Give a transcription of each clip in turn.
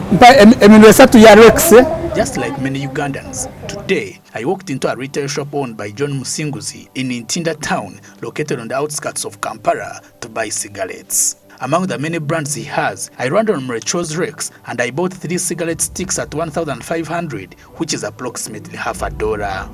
Just like many Ugandans, today I walked into a retail shop owned by John Musinguzi in Ntinda town, located on the outskirts of Kampala, to buy cigarettes. Among the many brands he has, I ran on Mrecho's Rex and I bought 3 cigarette sticks at 1,500, which is approximately $50.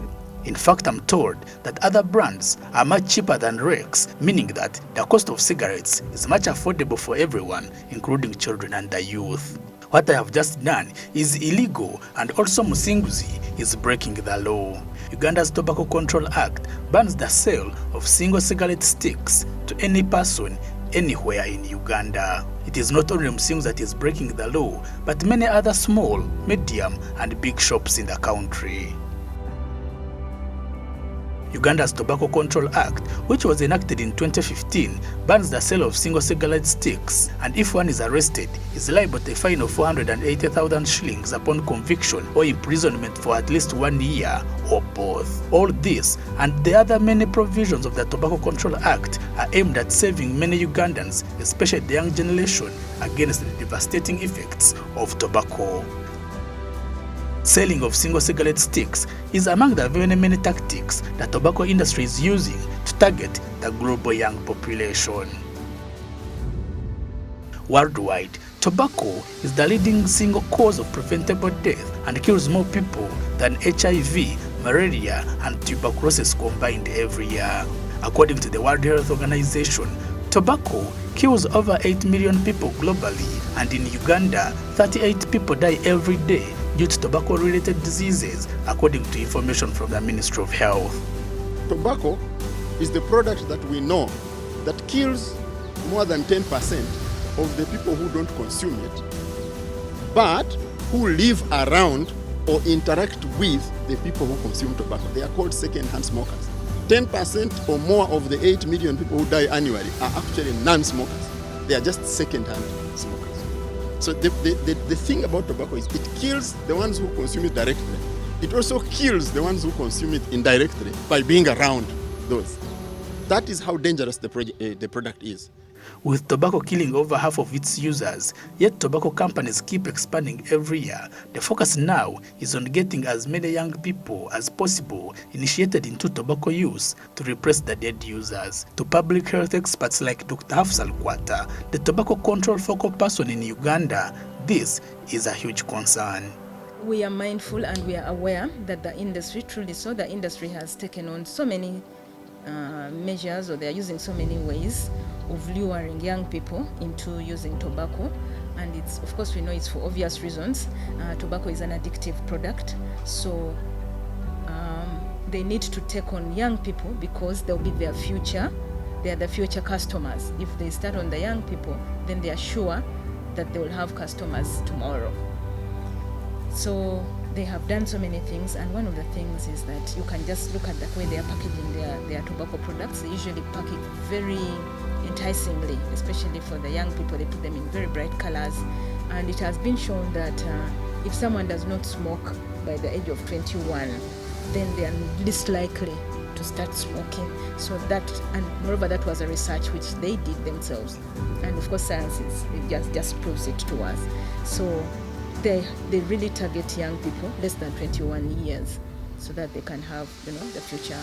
In fact, I'm told that other brands are much cheaper than Rex, meaning that the cost of cigarettes is much affordable for everyone, including children and the youth. What I have just done is illegal, and also Musinguzi is breaking the law. Uganda's Tobacco Control Act bans the sale of single cigarette sticks to any person anywhere in Uganda. It is not only Musinguzi that is breaking the law, but many other small, medium, and big shops in the country. Uganda's Tobacco Control Act, which was enacted in 2015, bans the sale of single cigarette sticks, and if one is arrested, is liable to a fine of 480,000 shillings upon conviction or imprisonment for at least 1 year or both. All this and the other many provisions of the Tobacco Control Act are aimed at saving many Ugandans, especially the young generation, against the devastating effects of tobacco. Selling of single cigarette sticks is among the very many tactics the tobacco industry is using to target the global young population. Worldwide, tobacco is the leading single cause of preventable death and kills more people than HIV, malaria, and tuberculosis combined every year. According to the World Health Organization, tobacco kills over 8 million people globally, and in Uganda, 38 people die every day due to tobacco-related diseases, according to information from the Ministry of Health. Tobacco is the product that we know that kills more than 10% of the people who don't consume it, but who live around or interact with the people who consume tobacco. They are called second-hand smokers. 10% or more of the 8 million people who die annually are actually non-smokers. They are just second-hand smokers. So the thing about tobacco is it kills the ones who consume it directly. It also kills the ones who consume it indirectly by being around those. That is how dangerous the product is. With tobacco killing over half of its users, yet tobacco companies keep expanding every year. The focus now is on getting as many young people as possible initiated into tobacco use to replace the dead users. To public health experts like Dr. Hafsal Kwata, the tobacco control focal person in Uganda, this is a huge concern. We are mindful and we are aware that the industry, truly so, the industry has taken on so many measures, or they are using so many ways of luring young people into using tobacco, and it's, of course, we know it's for obvious reasons. Tobacco is an addictive product, so they need to take on young people because they'll be their future. They are the future customers. If they start on the young people, then they are sure that they will have customers tomorrow. So they have done so many things, and one of the things is that you can just look at the way they are packaging their tobacco products. They usually pack it very enticingly, especially for the young people. They put them in very bright colors, and it has been shown that if someone does not smoke by the age of 21, then they are least likely to start smoking. So that, and moreover, that was a research which they did themselves, and of course science just proves it to us. So they really target young people less than 21 years so that they can have, the future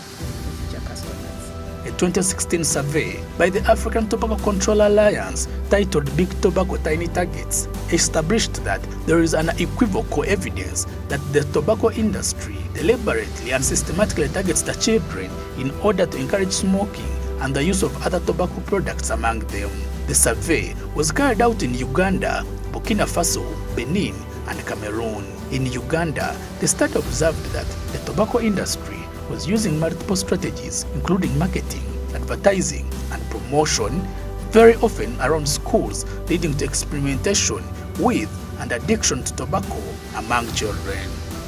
customers. A 2016 survey by the African Tobacco Control Alliance titled Big Tobacco Tiny Targets established that there is unequivocal evidence that the tobacco industry deliberately and systematically targets the children in order to encourage smoking and the use of other tobacco products among them. The survey was carried out in Uganda, Burkina Faso, Benin, and Cameroon. In Uganda, the study observed that the tobacco industry was using multiple strategies, including marketing, advertising, and promotion, very often around schools, leading to experimentation with and addiction to tobacco among children.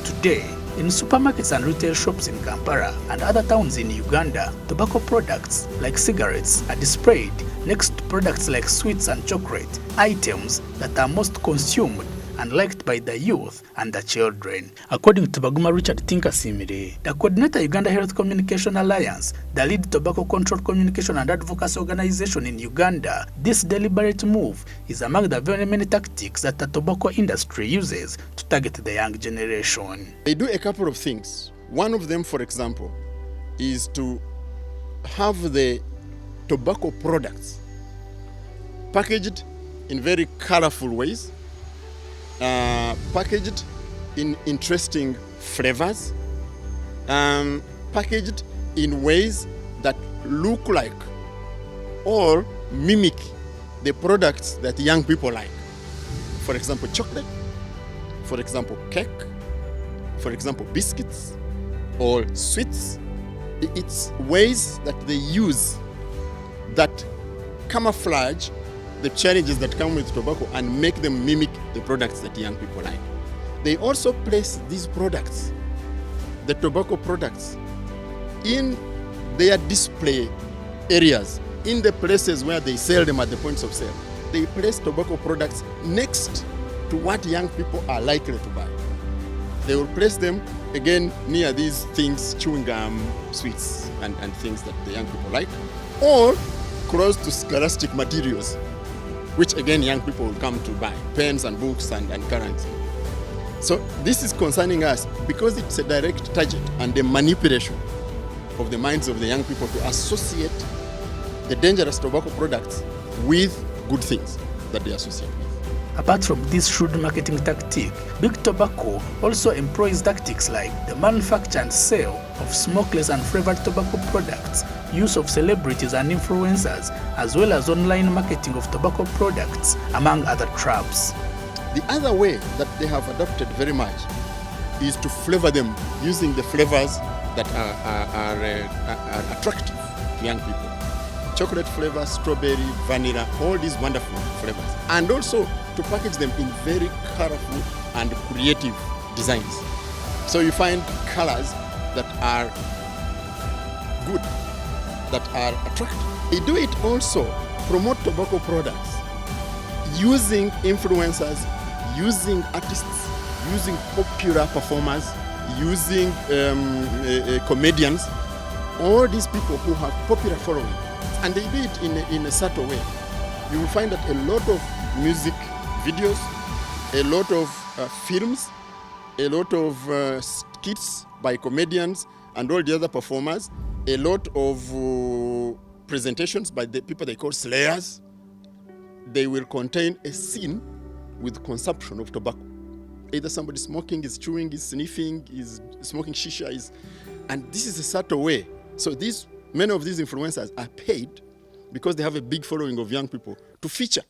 Today, in supermarkets and retail shops in Kampala and other towns in Uganda, tobacco products like cigarettes are displayed next to products like sweets and chocolate, items that are most consumed and liked by the youth and the children. According to Baguma Richard Tinkasimire, the coordinator Uganda Health Communication Alliance, the lead tobacco control communication and advocacy organization in Uganda, this deliberate move is among the very many tactics that the tobacco industry uses to target the young generation. They do a couple of things. One of them, for example, is to have the tobacco products packaged in very colorful ways, packaged in interesting flavors, packaged in ways that look like or mimic the products that young people like. For example, chocolate, for example, cake, for example, biscuits or sweets. It's ways that they use that camouflage the challenges that come with tobacco and make them mimic the products that young people like. They also place these products, the tobacco products, in their display areas, in the places where they sell them at the points of sale. They place tobacco products next to what young people are likely to buy. They will place them again near these things, chewing gum, sweets, and things that the young people like, or close to scholastic materials, which again young people will come to buy, pens and books and currency. So this is concerning us because it's a direct target and a manipulation of the minds of the young people to associate the dangerous tobacco products with good things that they associate with. Apart from this shrewd marketing tactic, Big Tobacco also employs tactics like the manufacture and sale of smokeless and flavored tobacco products, use of celebrities and influencers, as well as online marketing of tobacco products, among other traps. The other way that they have adopted very much is to flavor them using the flavors that are attractive to young people. Chocolate flavor, strawberry, vanilla, all these wonderful flavors. And also to package them in very colorful and creative designs. So you find colors that are good, that are attractive. They do it also, promote tobacco products using influencers, using artists, using popular performers, using comedians, all these people who have popular following. And they do it in a subtle way. You will find that a lot of music videos, a lot of films, a lot of skits by comedians and all the other performers, a lot of presentations by the people they call slayers. They will contain a scene with consumption of tobacco. Either somebody smoking, is chewing, is sniffing, is smoking shisha, and this is a subtle way. So many of these influencers are paid because they have a big following of young people to feature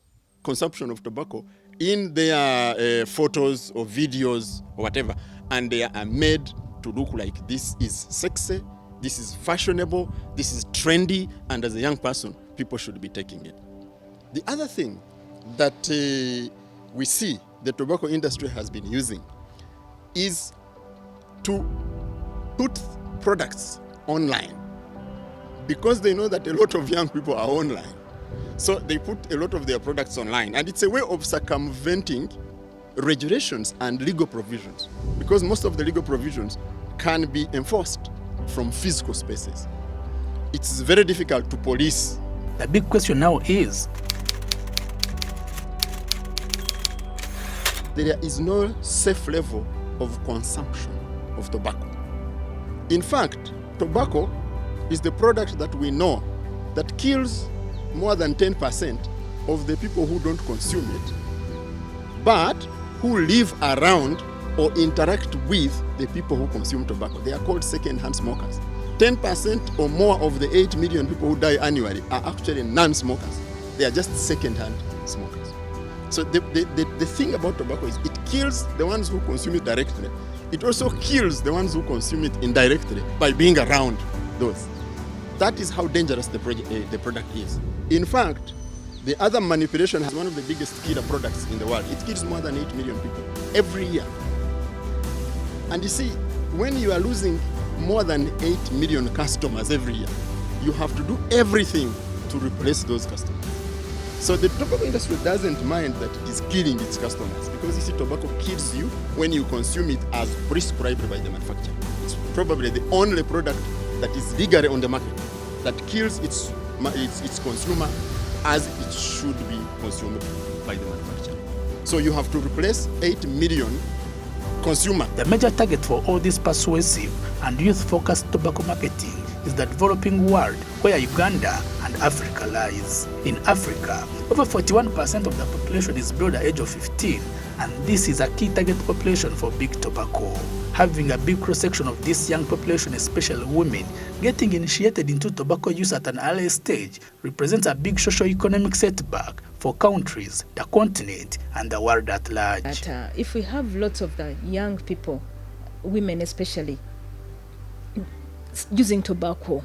consumption of tobacco in their photos or videos or whatever, and they are made to look like this is sexy, this is fashionable, this is trendy, and as a young person, people should be taking it. The other thing that we see the tobacco industry has been using is to put products online, because they know that a lot of young people are online. So they put a lot of their products online, and it's a way of circumventing regulations and legal provisions, because most of the legal provisions can be enforced from physical spaces. It's very difficult to police. The big question now is, there is no safe level of consumption of tobacco. In fact, tobacco is the product that we know that kills more than 10% of the people who don't consume it, but who live around or interact with the people who consume tobacco. They are called second-hand smokers. 10% or more of the 8 million people who die annually are actually non-smokers. They are just second-hand smokers. So the thing about tobacco is it kills the ones who consume it directly. It also kills the ones who consume it indirectly by being around those. That is how dangerous the product is. In fact, the other manipulation has one of the biggest killer products in the world. It kills more than 8 million people every year. And you see, when you are losing more than 8 million customers every year, you have to do everything to replace those customers. So the tobacco industry doesn't mind that it is killing its customers, because you see, tobacco kills you when you consume it as prescribed by the manufacturer. It's probably the only product that is legally on the market that kills its consumer as it should be consumed by the manufacturer. So you have to replace 8 million consumers. The major target for all this persuasive and youth-focused tobacco marketing is the developing world, where Uganda and Africa lies. In Africa, over 41% of the population is below the age of 15, and this is a key target population for big tobacco. Having a big cross-section of this young population, especially women, getting initiated into tobacco use at an early stage represents a big socio-economic setback for countries, the continent, and the world at large. But if we have lots of the young people, women especially, using tobacco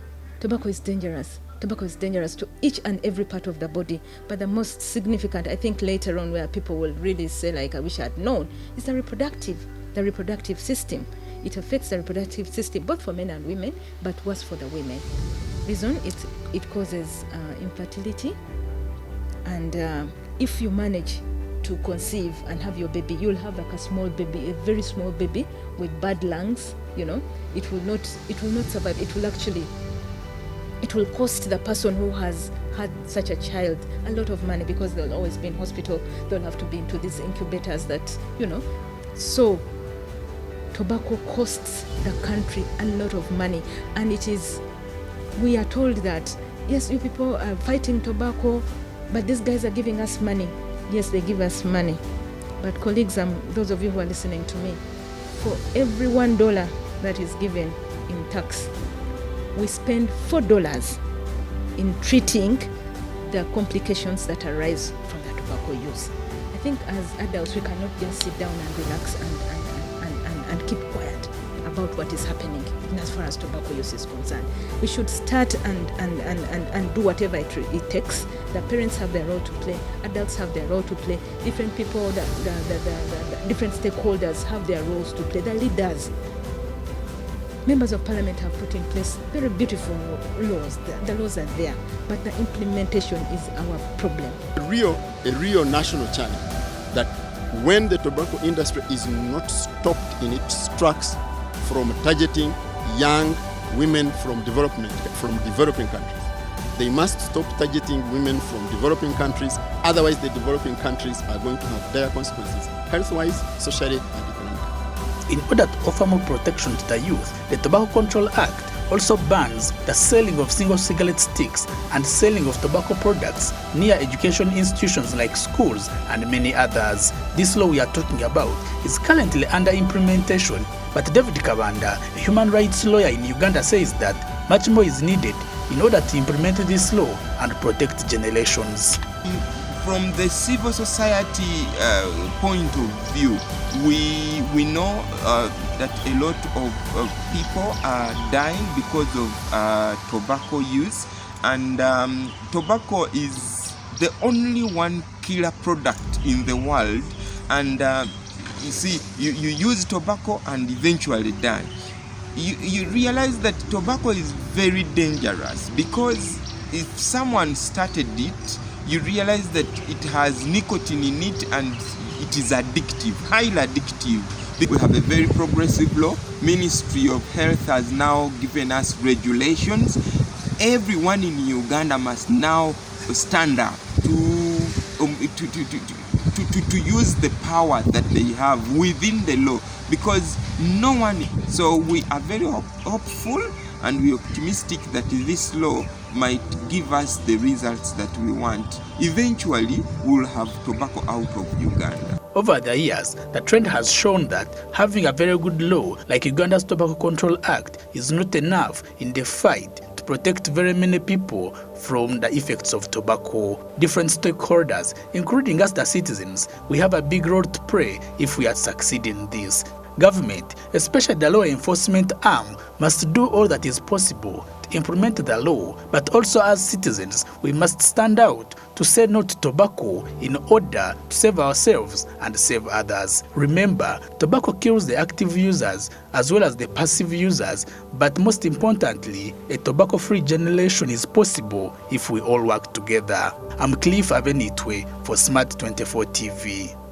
is dangerous. Tobacco is dangerous to each and every part of the body. But the most significant, I think later on, where people will really say, like, I wish I had known, is the reproductive system. It affects the reproductive system both for men and women, but worse for the women. Reason, it causes infertility, and if you manage to conceive and have your baby, you'll have like a small baby, a very small baby with bad lungs. You know, it will not survive. It will cost the person who has had such a child a lot of money, because they'll always be in hospital. They'll have to be into these incubators that, you know. So tobacco costs the country a lot of money, and we are told that, yes, you people are fighting tobacco, but these guys are giving us money. Yes, they give us money. But colleagues, those of you who are listening to me, for every $1 that is given in tax, we spend $4 in treating the complications that arise from the tobacco use. I think as adults, we cannot just sit down and relax and keep quiet about what is happening as far as tobacco use is concerned. We should start and do whatever it takes. The parents have their role to play, adults have their role to play, different people, the different stakeholders have their roles to play, the leaders. Members of Parliament have put in place very beautiful laws. The laws are there, but the implementation is our problem. A real national challenge, that when the tobacco industry is not stopped in its tracks from targeting young women from developing countries. They must stop targeting women from developing countries, otherwise the developing countries are going to have dire consequences, health-wise, socially, and economically. In order to offer more protection to the youth, the Tobacco Control Act also bans the selling of single cigarette sticks and selling of tobacco products near education institutions like schools and many others. This law we are talking about is currently under implementation, but David Kabanda, a human rights lawyer in Uganda, says that much more is needed in order to implement this law and protect generations. From the civil society point of view, we know that a lot of people are dying because of tobacco use, and tobacco is the only one killer product in the world, and you see, you use tobacco and eventually die. You realize that tobacco is very dangerous, because if someone started it, you realize that it has nicotine in it and it is addictive, highly addictive. We have a very progressive law. Ministry of Health has now given us regulations. Everyone in Uganda must now stand up to use the power that they have within the law, because no one. So we are very hopeful and we are optimistic that this law might give us the results that we want. Eventually, we'll have tobacco out of Uganda. Over the years, the trend has shown that having a very good law like Uganda's Tobacco Control Act is not enough in the fight to protect very many people from the effects of tobacco. Different stakeholders, including us the citizens, we have a big role to play if we are succeeding in this. Government, especially the law enforcement arm, must do all that is possible to implement the law, but also as citizens, we must stand out to say no to tobacco in order to save ourselves and save others. Remember, tobacco kills the active users as well as the passive users, but most importantly, a tobacco-free generation is possible if we all work together. I'm Cliff Avenitwe for Smart 24 TV.